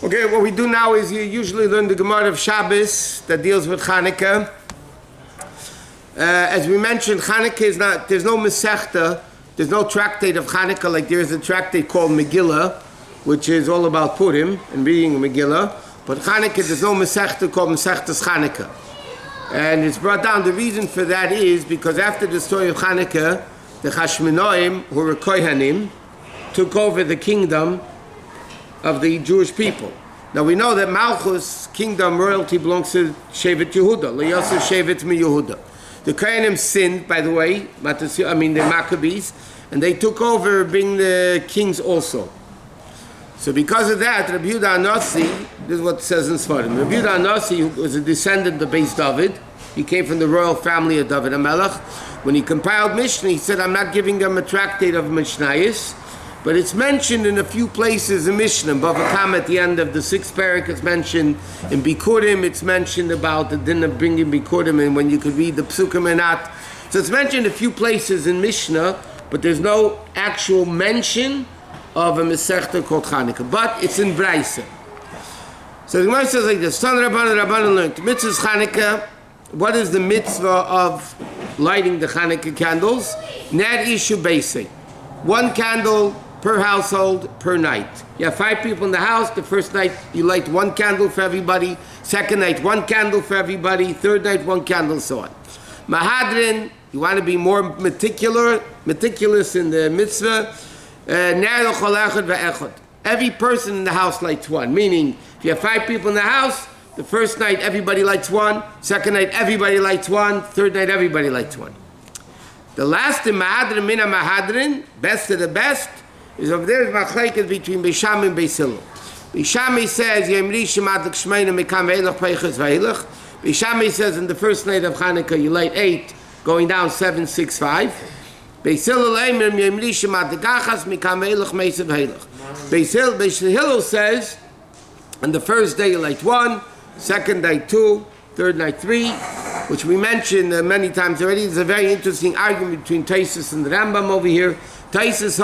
Okay, what we do now is you usually learn the Gemara of Shabbos that deals with Chanukah. As we mentioned, Chanukah is not, there's no Masechta, there's no tractate of Chanukah like there is a tractate called Megillah, which is all about Purim and reading Megillah. But Chanukah, there's no Masechta called Masechtas Chanukah. And it's brought down, the reason for that is because after the story of Chanukah, the Chashmonaim, who were Kohanim, took over the kingdom of the Jewish people. Now we know that Malchus, kingdom, royalty belongs to Shevet Yehuda, Yosef Shevet mi Yehuda. The Kohanim sinned, by the way, the Maccabees, and they took over being the kings also. So because of that, Rabbi Yehuda Anasi, this is what it says in Sfarim, Rabbi Yehuda Anasi, who was a descendant of Beis David, he came from the royal family of David HaMelech. When he compiled Mishnah, he said, I'm not giving them a tractate of Mishnayos, but it's mentioned in a few places in Mishnah. Bava Kama at the end of the 6th parak, it's mentioned in Bikurim, it's mentioned about the din of bringing Bikurim and when you could read the Psukim or not. So it's mentioned a few places in Mishnah, but there's no actual mention of a Masechta called Chanukah. But it's in Braisa. So the Gemara says like this, Tan Rabbanan learned, Mitzvah's Chanukah, what is the mitzvah of lighting the Chanukah candles? Ner Ishu Beisei. One candle per household per night. You have 5 people in the house. The first night you light 1 candle for everybody. Second night 1 candle for everybody. Third night 1 candle, so on. Mahadrin, you want to be more meticulous in the mitzvah. Every person in the house lights 1. Meaning, if you have 5 people in the house, the first night everybody lights 1. Second night everybody lights 1. Third night everybody lights 1. The last in Mahadrin, Mina Mahadrin, best of the best, is over there is Machlekes between Beis Shammai and Beis Hillel. Beis Shammai says, Yemri Shemadlik Shmeina Mekam Ve'elach Peiches Ve'elach. Beis Shammai says in the first night of Chanukah you light 8, going down 7, 6, 5. Beis Hillel Eimer Yemri Shemadlik Achas Mekam Ve'elach Meisev Ve'elach. Beis Hillel says, on the first day you light 1, second night 2, third night 3, which we mentioned many times already. There's a very interesting argument between Taisus and the Rambam over here. Taisus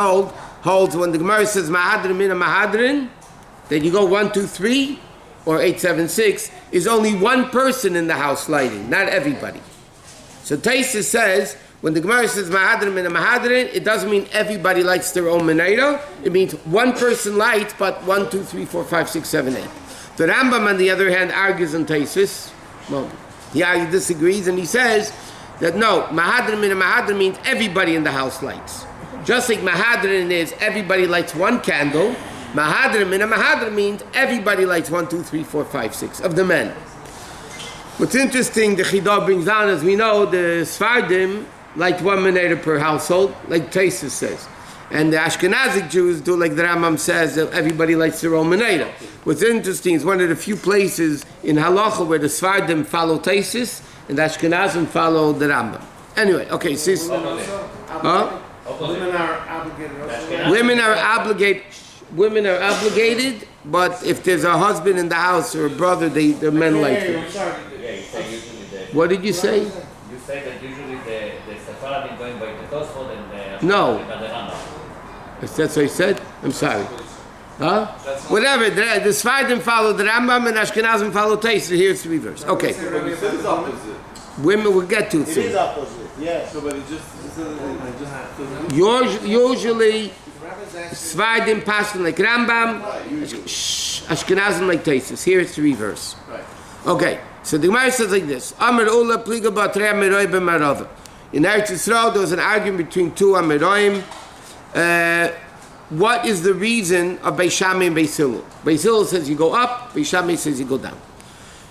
holds when the Gemara says Mahadrin Mina Mahadrin, that you go 1, 2, 3, or 8, 7, 6, is only one person in the house lighting, not everybody. So Taisus says, when the Gemara says Mahadrin Mina Mahadrin, it doesn't mean everybody lights their own menorah. It means one person lights, but 1, 2, 3, 4, 5, 6, 7, 8. The Rambam, on the other hand, argues on Taisus. Well, he disagrees and he says that no, Mahadrin Mina Mahadrin means everybody in the house lights. Just like Mahadrin is everybody lights 1 candle, Mahadrin Mina Mahadrin means everybody lights 1, 2, 3, 4, 5, 6 of the men. What's interesting, the Chidah brings down, as we know, the Sfardim light 1 menorah per household, like Taisus says. And the Ashkenazic Jews do like the Rambam says, that everybody lights their own menorah. What's interesting is one of the few places in Halacha where the Sfardim follow Taisus and the Ashkenazim follow the Rambam. Anyway, okay, sis. Women are obligated, but if there's a husband in the house or a brother, the men light them. What did you say? You say that usually the Sephardim going by the Tosfot and the No. by the Rambam. That's what I said? I'm sorry. Huh? Whatever. The Sfardim follow the Rambam and Ashkenazim follow Taisus. Here it's the reverse. Okay. Women will get to it soon. It is opposite, yeah. So, but it just Usually, Sfardim passing like Rambam, Ashkenazim like Taisus. Here it's the reverse. Okay. So the Gemara says like this: Amar Ula Pliga Batrei Amiroi b'Marava. In Eretz Yisrael, there was an argument between 2 Amiroim. What is the reason of Beis Shammai and Beis Hillel? Beis Hillel says you go up, Beis Shammai says you go down.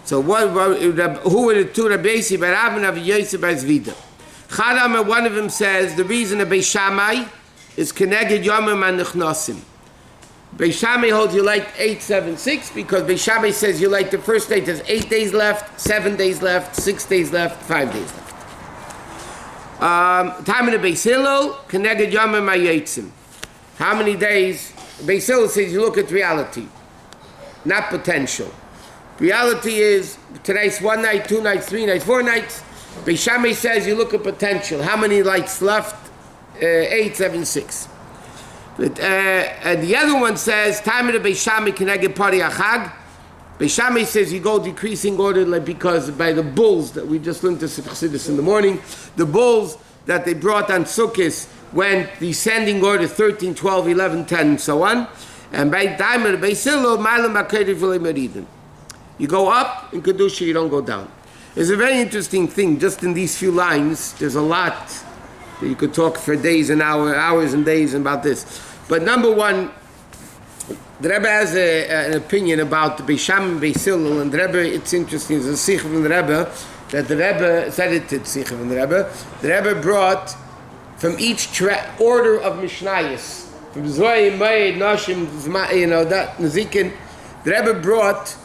So who were the 2 Rabbi Bar Avin of Yosef Bar Zvida? Chadam, one of them says the reason of Beis Shammai is Keneged Yomim HaNechnasim. Beis Shammai holds you light 8, 7, 6 because Beis Shammai says you light the first night there's 8 days left, 7 days left, 6 days left, 5 days left. Time in the Beis Hillel, Keneged Yomim HaYotzim. How many days? Beis Hillel says you look at reality, not potential. Reality is today's 1 night, 2 nights, 3 nights, 4 nights. Beis Shammai says you look at potential. How many lights left? 8, 7, 6. But, the other one says, time of the Beishami Keneged Pari Achag. Beishami says you go decreasing order like because by the bulls that we just learned this in the morning, the bulls that they brought on Sukkot went descending order 13, 12, 11, 10, and so on. And by time of the Beisilo, Malam Akedi V'le Meridin. You go up in Kedusha, you don't go down. There's a very interesting thing, just in these few lines, there's a lot that you could talk for days and hours and days about this. But number one, the Rebbe has an opinion about the Beisham and Beisilul, and the Rebbe, it's interesting, there's a Sikh from the Rebbe, that the Rebbe, said it to the Sikh from the Rebbe brought from each order of Mishnayos, from Zoy, Mayed, Nashim, that, Nazikin, the Rebbe brought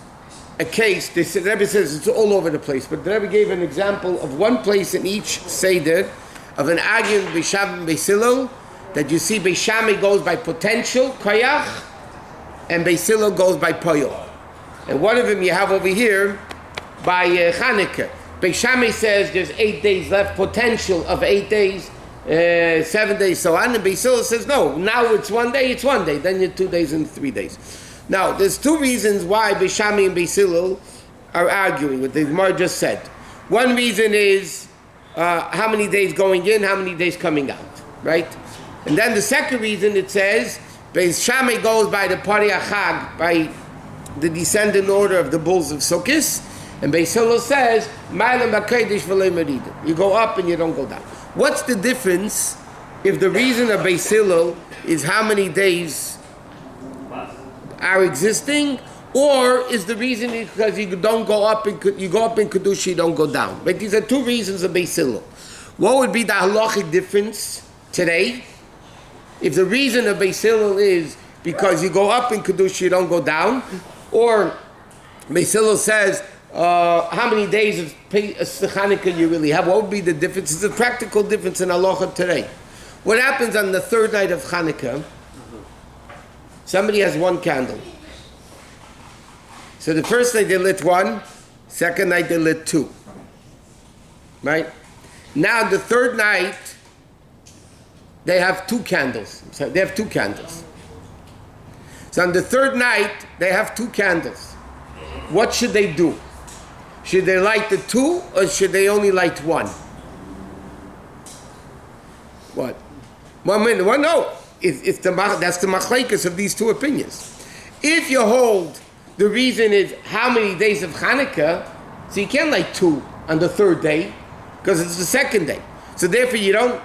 a case, the Rebbe says it's all over the place, but the Rebbe gave an example of one place in each Seder, of an argument Beisham and Beisilul, that you see Beishami goes by potential, Koyach, and Beisilo goes by Poyo. And one of them you have over here by Chanukah. Beishami says there's 8 days left, potential of 8 days, 7 days, so on. And Beisilo says no, now it's 1 day, then you're 2 days and 3 days. Now, there's two reasons why Beishami and Beisilo are arguing, what the Gemara just said. One reason is how many days going in, how many days coming out, right? And then the second reason it says, Beis Shammai goes by the Pari Achag, by the descendant order of the bulls of Sukkot, and Beis Hillel says, Ma'alim b'Kodesh v'lo Meridin. You go up and you don't go down. What's the difference if the reason of Beis Hillel is how many days are existing, or is the reason because you don't go up in Kedusha, you don't go down? But these are two reasons of Beis Hillel. What would be the halachic difference today? If the reason of Beis Hillel is because you go up in Kedusha, you don't go down, or Beis Hillel says, how many days of Chanukah you really have, what would be the difference? It's a practical difference in halacha today. What happens on the third night of Chanukah? Somebody has one candle. So the first night they lit one, second night they lit two. Right? Now the third night, they have two candles. So they have two candles. So on the third night, they have two candles. What should they do? Should they light the two, or should they only light one? What? 1 minute. Well, no. That's the machlekes of these two opinions. If you hold the reason is how many days of Chanukah, so you can't light two on the third day, because it's the second day. So therefore you don't,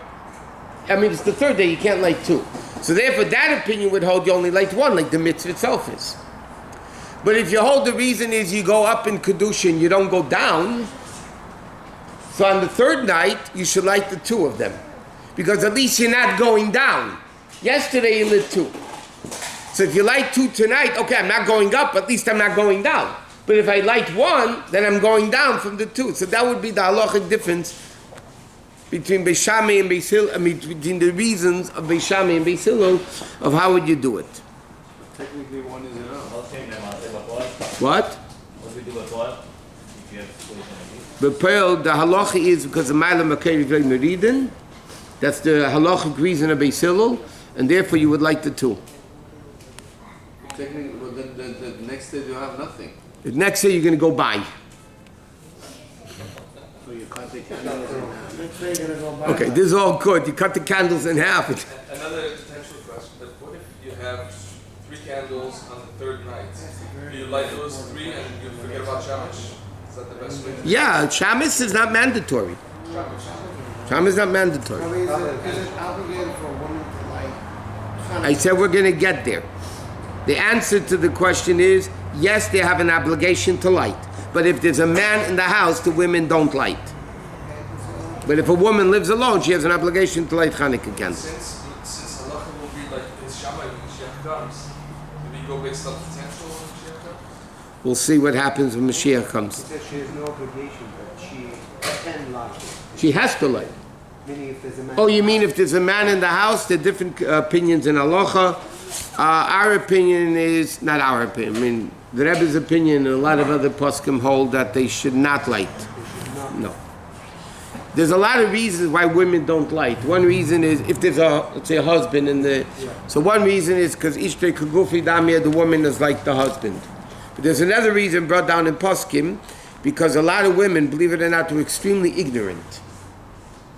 it's the third day, you can't light two. So therefore that opinion would hold you only light one, like the mitzvah itself is. But if you hold the reason is you go up in Kedusha and you don't go down, so on the third night, you should light the two of them. Because at least you're not going down. Yesterday you lit two. So if you light two tonight, okay, I'm not going up, at least I'm not going down. But if I light one, then I'm going down from the two. So that would be the halachic difference between Beis Shammai and Beis Hillel, between the reasons of Beis Shammai and Beis Hillel of how would you do it. Technically one is enough. What? What we do with what? If you have The halacha is because the Ma'alim Akeri V'le Meridin. That's the halachic reason of Beis Hillel, and therefore you would light the two. Technically, but then the next day you have nothing. The next day you're going to go by. So you can't take candles in half. Next day you're gonna go back. Okay, this is all good. You cut the candles in half. Another potential question, but what if you have 3 candles on the third night? Do you light those 3 and you forget about Shamash? Is that the best way to do it? Yeah, Shabbos is not mandatory. Shabbos is not mandatory. Is it obligated for a woman to light Chanukah? I said we're going to get there. The answer to the question is, yes, they have an obligation to light. But if there's a man in the house, the women don't light. But if a woman lives alone, she has an obligation to light Chanukah candles. Since halacha will be like it's Shammai when Mashiach comes, do we go based on potential when Mashiach comes? We'll see what happens when Mashiach comes. She says she has no obligation, but she can light it. She has to light. Meaning if there's a man. Oh, you mean if there's a man in the house? There are different opinions in halacha. Our opinion is, not our opinion, the Rebbe's opinion and a lot of other poskim hold that they should not light. No. There's a lot of reasons why women don't light. One reason is if there's let's say a husband in the, so one reason is because Ishtay Kugufi Damir, the woman is like the husband. But there's another reason brought down in Poskim, because a lot of women, believe it or not, were extremely ignorant.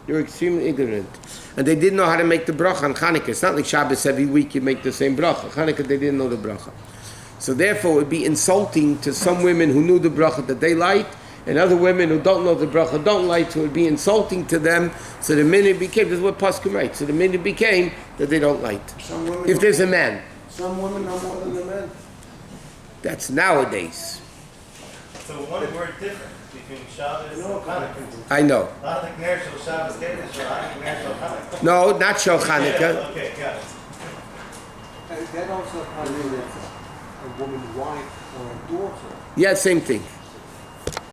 They were extremely ignorant. And they didn't know how to make the bracha on Chanukah. It's not like Shabbos every week you make the same bracha. Chanukah, they didn't know the bracha. So therefore, it would be insulting to some women who knew the bracha that they light, and other women who don't know the bracha don't light, so it would be insulting to them. So the minute became, this is what Paskim writes, so the minute became that they don't light. If there's a man. Some women know more than the men. That's nowadays. So one word difference between Shabbos and Chanukah. I know. Not like Ner Shel Shabbos Kedesh, or Ner Shel Chanukah. No, not Shel Chanukah. Okay, got it. And that also probably is a woman's wife or a daughter. Yeah, same thing.